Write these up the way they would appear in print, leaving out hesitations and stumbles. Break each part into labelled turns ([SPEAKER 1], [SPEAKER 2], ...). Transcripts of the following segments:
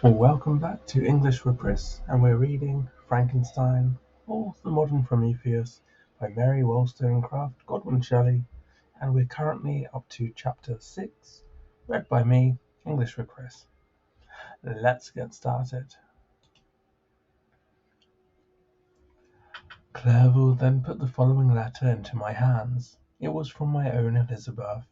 [SPEAKER 1] Well, welcome back to English with Chris, and we're reading Frankenstein, or The Modern Prometheus by Mary Wollstonecraft Godwin Shelley, and we're currently up to Chapter 6, read by me, English with Chris. Let's get started. Clerval then put the following letter into my hands. It was from my own Elizabeth.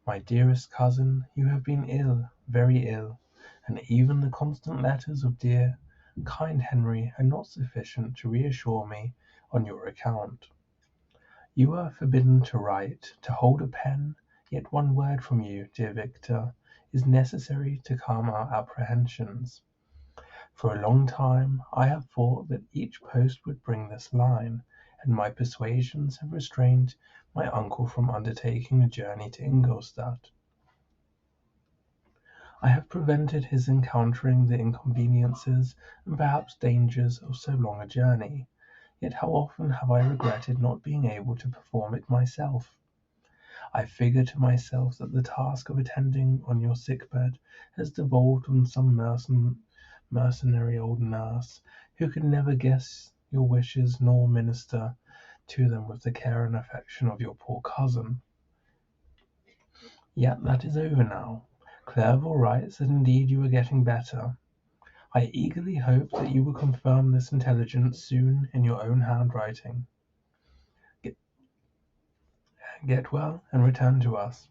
[SPEAKER 1] My dearest cousin, you have been ill, very ill, and even the constant letters of dear, kind Henry are not sufficient to reassure me on your account. You are forbidden to write, to hold a pen, yet one word from you, dear Victor, is necessary to calm our apprehensions. For a long time I have thought that each post would bring this line, and my persuasions have restrained my uncle from undertaking a journey to Ingolstadt. I have prevented his encountering the inconveniences and perhaps dangers of so long a journey, yet how often have I regretted not being able to perform it myself. I figure to myself that the task of attending on your sick bed has devolved on some mercenary old nurse, who could never guess your wishes nor minister to them with the care and affection of your poor cousin. Yet that is over now. Clerval writes that indeed you are getting better. I eagerly hope that you will confirm this intelligence soon in your own handwriting. Get well and return to us.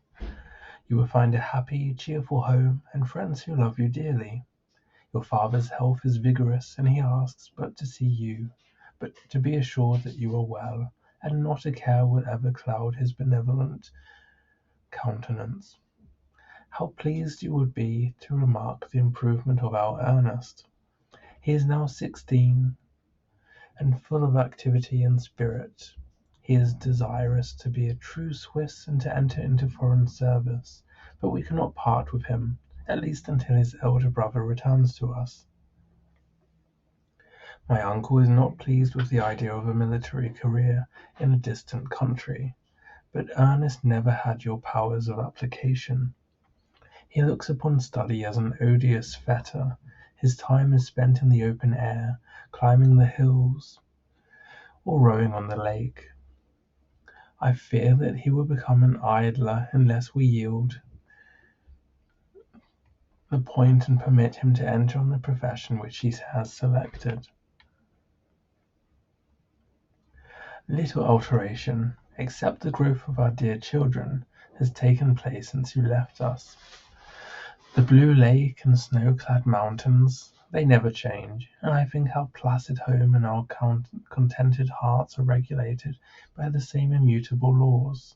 [SPEAKER 1] You will find a happy, cheerful home and friends who love you dearly. Your father's health is vigorous, and he asks but to see you, but to be assured that you are well, and not a care will ever cloud his benevolent countenance. How pleased you would be to remark the improvement of our Ernest. He is now 16, and full of activity and spirit. He is desirous to be a true Swiss and to enter into foreign service, but we cannot part with him, at least until his elder brother returns to us. My uncle is not pleased with the idea of a military career in a distant country, but Ernest never had your powers of application. He looks upon study as an odious fetter. His time is spent in the open air, climbing the hills, or rowing on the lake. I fear that he will become an idler unless we yield the point and permit him to enter on the profession which he has selected. Little alteration, except the growth of our dear children, has taken place since you left us. The blue lake and snow-clad mountains, they never change, and I think our placid home and our contented hearts are regulated by the same immutable laws.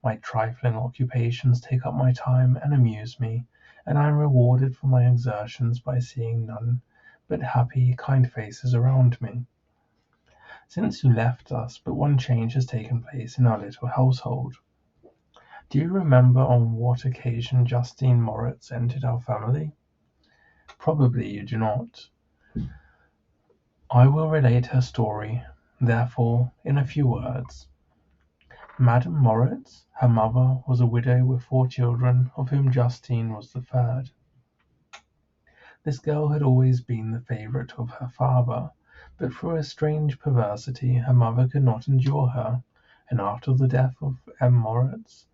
[SPEAKER 1] My trifling occupations take up my time and amuse me, and I am rewarded for my exertions by seeing none but happy, kind faces around me. Since you left us, but one change has taken place in our little household. Do you remember on what occasion Justine Moritz entered our family? Probably you do not. I will relate her story, therefore, in a few words. Madame Moritz, her mother, was a widow with 4 children, of whom Justine was the third. This girl had always been the favourite of her father, but through a strange perversity her mother could not endure her, and after the death of M. Moritz,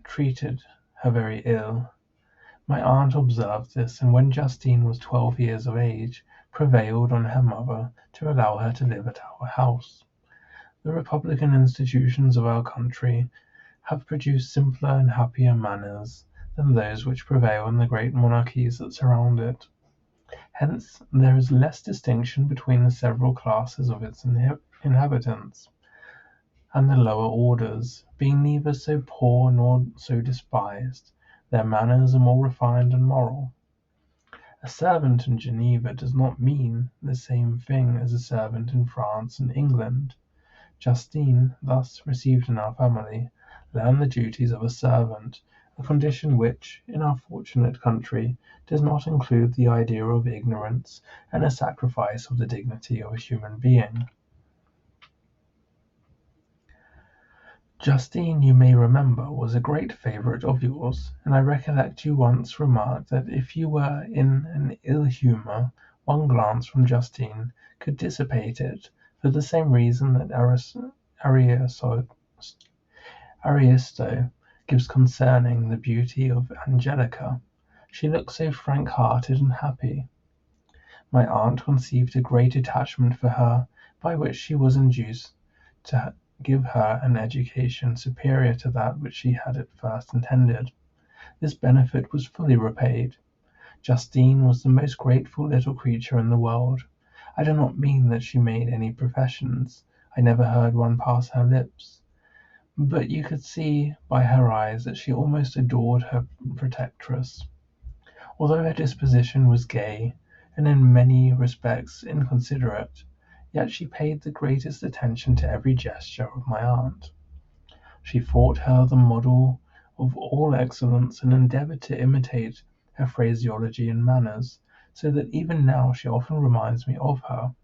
[SPEAKER 1] treated her very ill. My aunt observed this, and when Justine was 12 years of age, prevailed on her mother to allow her to live at our house. The republican institutions of our country have produced simpler and happier manners than those which prevail in the great monarchies that surround it. Hence there is less distinction between the several classes of its inhabitants, and the lower orders, being neither so poor nor so despised, their manners are more refined and moral. A servant in Geneva does not mean the same thing as a servant in France and England. Justine, thus received in our family, learned the duties of a servant, a condition which, in our fortunate country, does not include the idea of ignorance and a sacrifice of the dignity of a human being. Justine, you may remember, was a great favourite of yours, and I recollect you once remarked that if you were in an ill humour, one glance from Justine could dissipate it, for the same reason that Ariosto gives concerning the beauty of Angelica. She looked so frank-hearted and happy. My aunt conceived a great attachment for her, by which she was induced to give her an education superior to that which she had at first intended. This benefit was fully repaid. Justine was the most grateful little creature in the world. I do not mean that she made any professions. I never heard one pass her lips. But you could see by her eyes that she almost adored her protectress. Although her disposition was gay, and in many respects inconsiderate, yet she paid the greatest attention to every gesture of my aunt. She thought her the model of all excellence, and endeavoured to imitate her phraseology and manners, so that even now she often reminds me of her.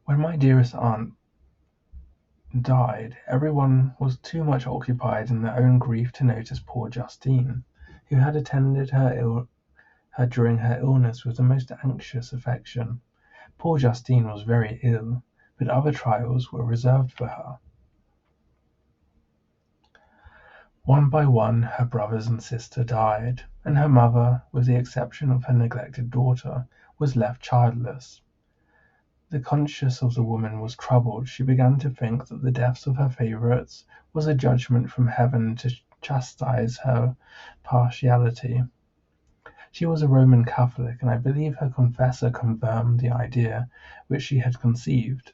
[SPEAKER 1] When my dearest aunt died, everyone was too much occupied in their own grief to notice poor Justine, who had attended her during her illness with the most anxious affection. Poor Justine was very ill, but other trials were reserved for her. One by one her brothers and sister died, and her mother, with the exception of her neglected daughter, was left childless. The conscience of the woman was troubled. She began to think that the deaths of her favourites was a judgment from heaven to chastise her partiality. She was a Roman Catholic, and I believe her confessor confirmed the idea which she had conceived.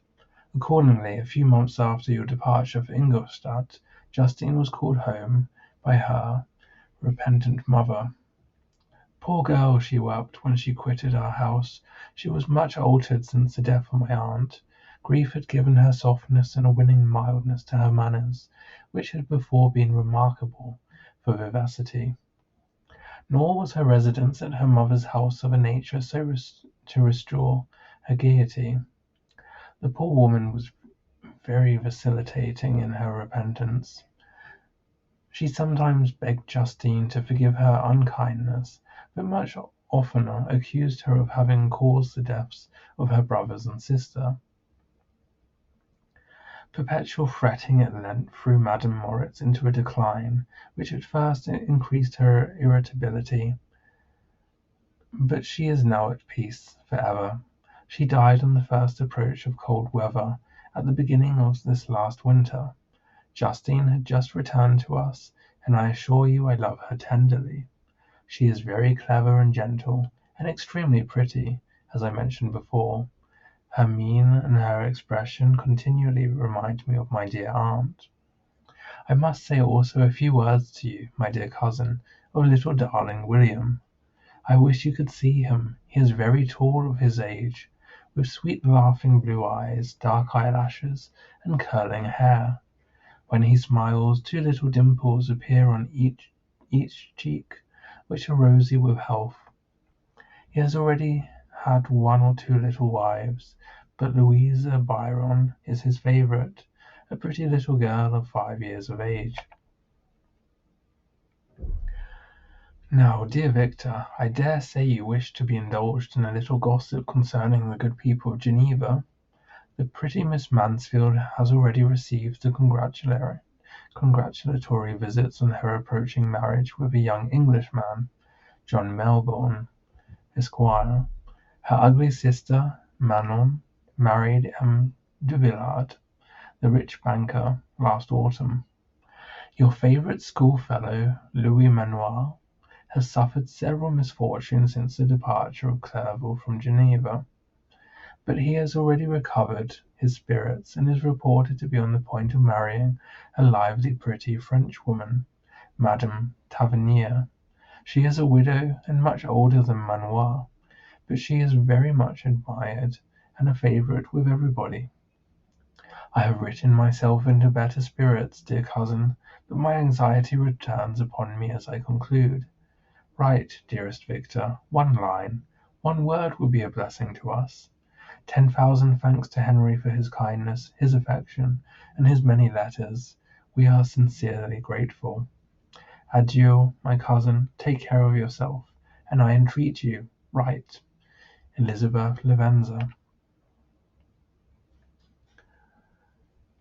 [SPEAKER 1] Accordingly, a few months after your departure for Ingolstadt, Justine was called home by her repentant mother. Poor girl, she wept when she quitted our house. She was much altered since the death of my aunt. Grief had given her softness and a winning mildness to her manners, which had before been remarkable for vivacity. Nor was her residence at her mother's house of a nature so to restore her gaiety. The poor woman was very vacillating in her repentance. She sometimes begged Justine to forgive her unkindness, but much oftener accused her of having caused the deaths of her brothers and sister. Perpetual fretting at length threw Madame Moritz into a decline, which at first increased her irritability. But she is now at peace for ever. She died on the first approach of cold weather, at the beginning of this last winter. Justine had just returned to us, and I assure you I love her tenderly. She is very clever and gentle, and extremely pretty, as I mentioned before. Her mien and her expression continually remind me of my dear aunt. I must say also a few words to you, my dear cousin, of little darling William. I wish you could see him. He is very tall of his age, with sweet laughing blue eyes, dark eyelashes, and curling hair. When he smiles, two little dimples appear on each cheek, which are rosy with health. He has already had one or two little wives, but Louisa Byron is his favourite, a pretty little girl of 5 years of age. Now, dear Victor, I dare say you wish to be indulged in a little gossip concerning the good people of Geneva. The pretty Miss Mansfield has already received the congratulatory visits on her approaching marriage with a young Englishman, John Melbourne, Esquire. Her ugly sister, Manon, married M. de Villard, the rich banker, last autumn. Your favourite schoolfellow, Louis Manoir, has suffered several misfortunes since the departure of Clerval from Geneva, but he has already recovered his spirits, and is reported to be on the point of marrying a lively, pretty Frenchwoman, Madame Tavernier. She is a widow, and much older than Manoir, but she is very much admired, and a favourite with everybody. I have written myself into better spirits, dear cousin, but my anxiety returns upon me as I conclude. Write, dearest Victor, one line, one word will be a blessing to us. 10,000 thanks to Henry for his kindness, his affection, and his many letters. We are sincerely grateful. Adieu, my cousin, take care of yourself, and I entreat you, write. Elizabeth Lavenza.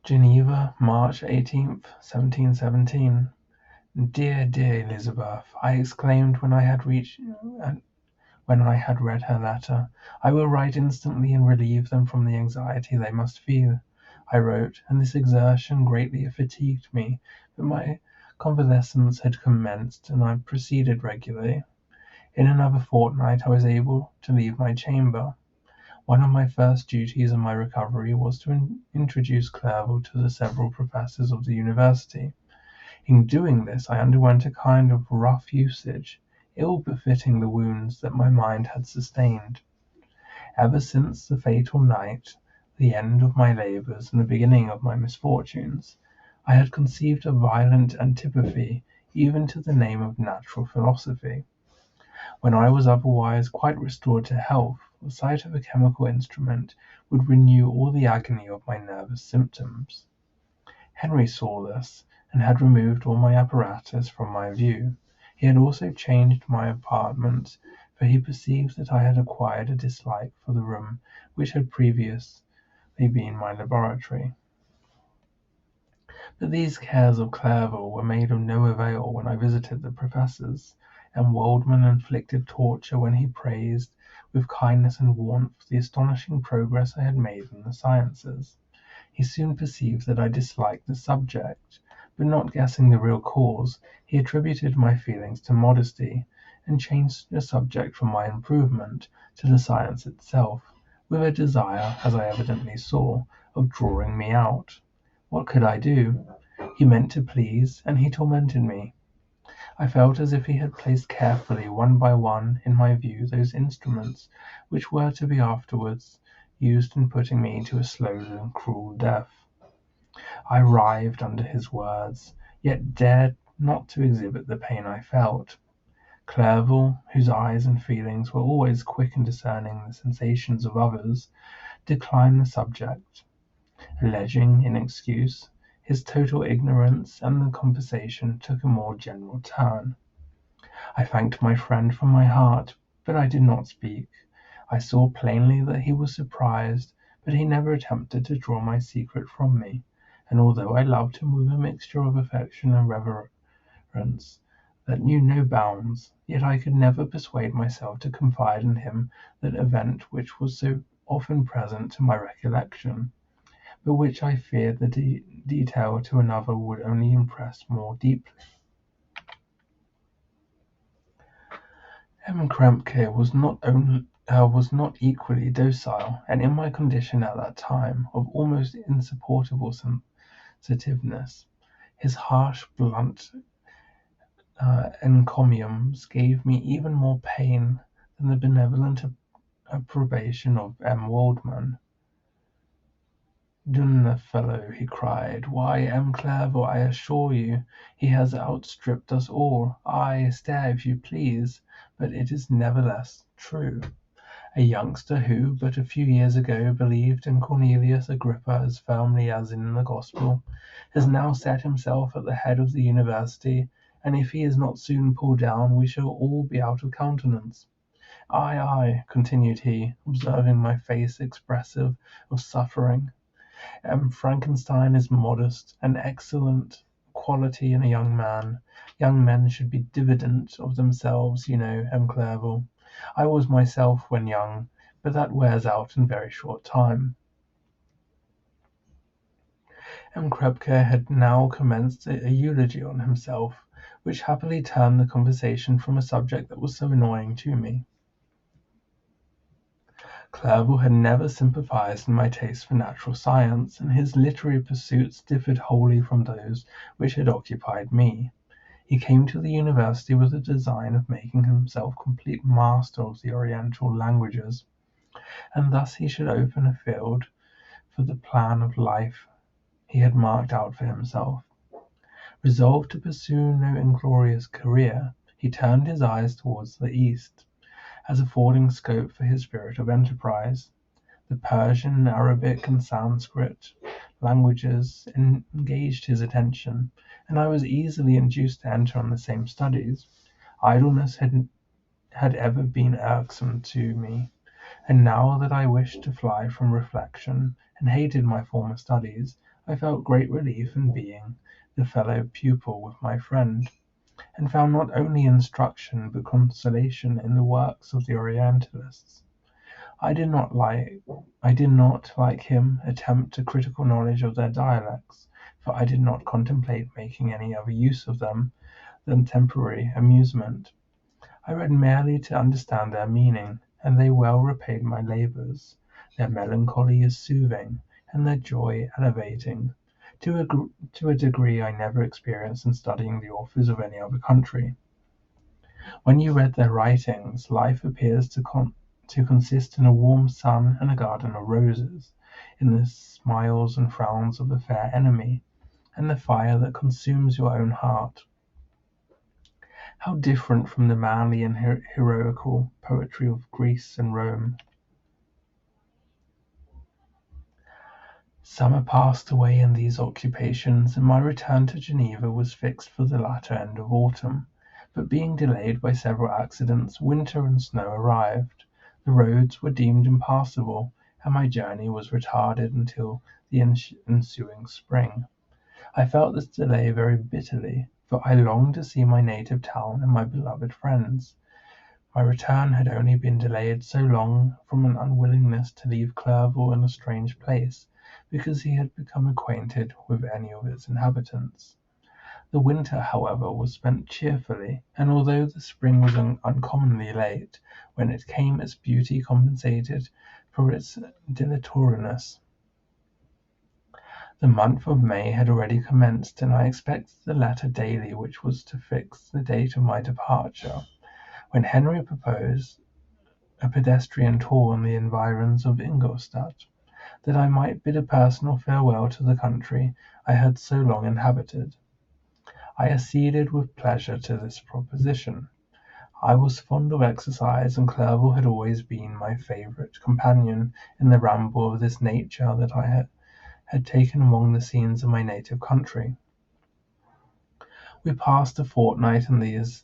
[SPEAKER 1] Geneva, March 18th, 1717. Dear, dear Elizabeth, I exclaimed when I had read her letter, I will write instantly and relieve them from the anxiety they must feel. I wrote, and this exertion greatly fatigued me, but my convalescence had commenced, and I proceeded regularly. In another fortnight I was able to leave my chamber. One of my first duties on my recovery was to introduce Clerval to the several professors of the university. In doing this I underwent a kind of rough usage, ill befitting the wounds that my mind had sustained. Ever since the fatal night, the end of my labours and the beginning of my misfortunes, I had conceived a violent antipathy even to the name of natural philosophy. When I was otherwise quite restored to health, the sight of a chemical instrument would renew all the agony of my nervous symptoms. Henry saw this, and had removed all my apparatus from my view. He had also changed my apartment, for he perceived that I had acquired a dislike for the room which had previously been my laboratory. But these cares of Clerval were made of no avail when I visited the professors, and Waldman inflicted torture when he praised, with kindness and warmth, the astonishing progress I had made in the sciences. He soon perceived that I disliked the subject, but not guessing the real cause, he attributed my feelings to modesty, and changed the subject from my improvement to the science itself, with a desire, as I evidently saw, of drawing me out. What could I do? He meant to please, and he tormented me. I felt as if he had placed carefully, one by one, in my view, those instruments which were to be afterwards used in putting me to a slow and cruel death. I writhed under his words, yet dared not to exhibit the pain I felt. Clerval, whose eyes and feelings were always quick in discerning the sensations of others, declined the subject, alleging, in excuse, his total ignorance, and the conversation took a more general turn. I thanked my friend from my heart, but I did not speak. I saw plainly that he was surprised, but he never attempted to draw my secret from me, and although I loved him with a mixture of affection and reverence that knew no bounds, yet I could never persuade myself to confide in him that event which was so often present to my recollection, but which I feared the detail to another would only impress more deeply. M. Krempke was not equally docile, and in my condition at that time, of almost insupportable sensitiveness, his harsh, blunt encomiums gave me even more pain than the benevolent approbation of M. Waldman. "Dun the fellow!" he cried. "Why, M. Clerval, I assure you, he has outstripped us all. Ay, stare if you please, but it is nevertheless true. A youngster who, but a few years ago, believed in Cornelius Agrippa as firmly as in the Gospel, has now set himself at the head of the university, and if he is not soon pulled down, we shall all be out of countenance. Ay, ay," continued he, observing my face expressive of suffering, Frankenstein is modest, an excellent quality in a young man. Young men should be diffident of themselves, you know, M. Clerval. I was myself when young, but that wears out in very short time." M. Krempke had now commenced a eulogy on himself, which happily turned the conversation from a subject that was so annoying to me. Clerval had never sympathized in my taste for natural science, and his literary pursuits differed wholly from those which had occupied me. He came to the university with the design of making himself complete master of the Oriental languages, and thus he should open a field for the plan of life he had marked out for himself. Resolved to pursue no inglorious career, he turned his eyes towards the East, as affording scope for his spirit of enterprise. The Persian, Arabic, and Sanskrit languages engaged his attention, and I was easily induced to enter on the same studies. Idleness had ever been irksome to me, and now that I wished to fly from reflection, and hated my former studies, I felt great relief in being the fellow pupil with my friend, and found not only instruction but consolation in the works of the Orientalists. I did not, like him, attempt a critical knowledge of their dialects, for I did not contemplate making any other use of them than temporary amusement. I read merely to understand their meaning, and they well repaid my labours. Their melancholy is soothing, and their joy elevating, to a degree I never experienced in studying the authors of any other country. When you read their writings, life appears to consist in a warm sun and a garden of roses, in the smiles and frowns of a fair enemy, and the fire that consumes your own heart. How different from the manly and heroical poetry of Greece and Rome! Summer passed away in these occupations, and my return to Geneva was fixed for the latter end of autumn, but being delayed by several accidents, winter and snow arrived. The roads were deemed impassable, and my journey was retarded until the ensuing spring. I felt this delay very bitterly, for I longed to see my native town and my beloved friends. My return had only been delayed so long from an unwillingness to leave Clerval in a strange place, because he had become acquainted with any of its inhabitants. The winter, however, was spent cheerfully, and although the spring was uncommonly late, when it came its beauty compensated for its dilatoriness. The month of May had already commenced, and I expected the letter daily which was to fix the date of my departure, when Henry proposed a pedestrian tour in the environs of Ingolstadt, that I might bid a personal farewell to the country I had so long inhabited. I acceded with pleasure to this proposition. I was fond of exercise, and Clerval had always been my favourite companion in the ramble of this nature that I had taken among the scenes of my native country. We passed a fortnight in these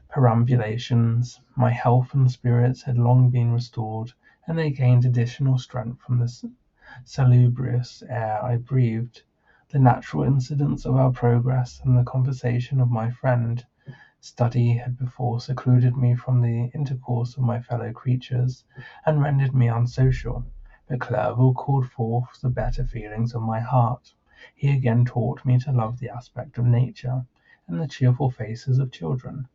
[SPEAKER 1] perambulations. My health and spirits had long been restored, and they gained additional strength from the salubrious air I breathed. The natural incidents of our progress and the conversation of my friend study had before secluded me from the intercourse of my fellow creatures, and rendered me unsocial. But Clerval called forth the better feelings of my heart. He again taught me to love the aspect of nature, and the cheerful faces of children.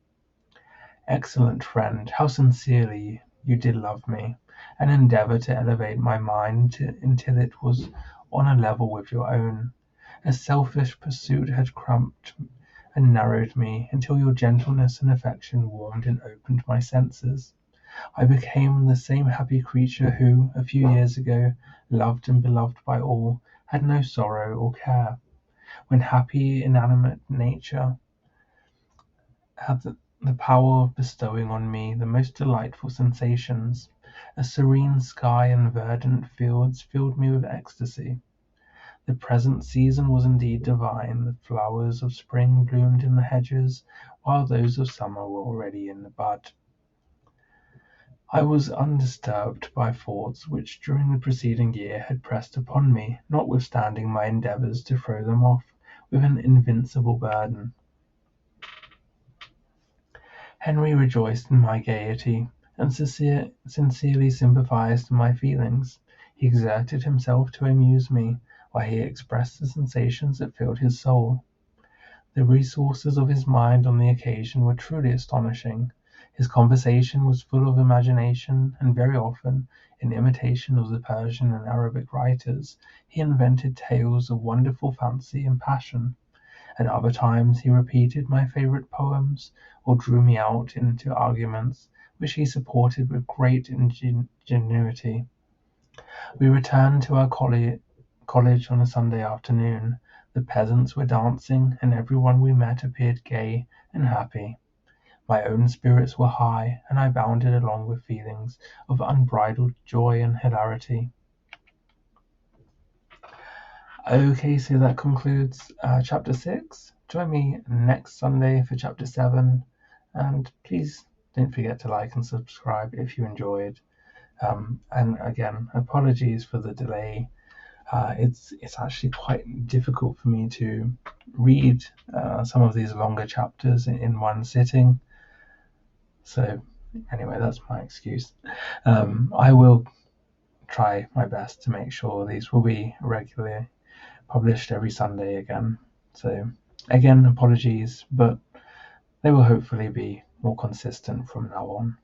[SPEAKER 1] Excellent friend, how sincerely you did love me, and endeavour to elevate my mind until it was on a level with your own. A selfish pursuit had cramped and narrowed me, until your gentleness and affection warmed and opened my senses. I became the same happy creature who, a few years ago, loved and beloved by all, had no sorrow or care. When happy inanimate nature had the power of bestowing on me the most delightful sensations, a serene sky and verdant fields filled me with ecstasy. The present season was indeed divine. The flowers of spring bloomed in the hedges, while those of summer were already in the bud. I was undisturbed by thoughts which during the preceding year had pressed upon me, notwithstanding my endeavours to throw them off with an invincible burden. Henry rejoiced in my gaiety, and sincerely sympathized in my feelings. He exerted himself to amuse me, while he expressed the sensations that filled his soul. The resources of his mind on the occasion were truly astonishing. His conversation was full of imagination, and very often, in imitation of the Persian and Arabic writers, he invented tales of wonderful fancy and passion. At other times he repeated my favourite poems, or drew me out into arguments, which he supported with great ingenuity. We returned to our college on a Sunday afternoon. The peasants were dancing, and every one we met appeared gay and happy. My own spirits were high, and I bounded along with feelings of unbridled joy and hilarity. Okay, so that concludes chapter 6. Join me next Sunday for chapter 7, and please don't forget to like and subscribe if you enjoyed. And again, apologies for the delay. It's actually quite difficult for me to read some of these longer chapters in one sitting. So anyway, that's my excuse. I will try my best to make sure these will be regularly published every Sunday again. So again, apologies, but they will hopefully be more consistent from now on.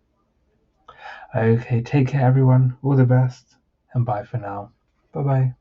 [SPEAKER 1] Okay, take care everyone, all the best, and bye for now. Bye bye.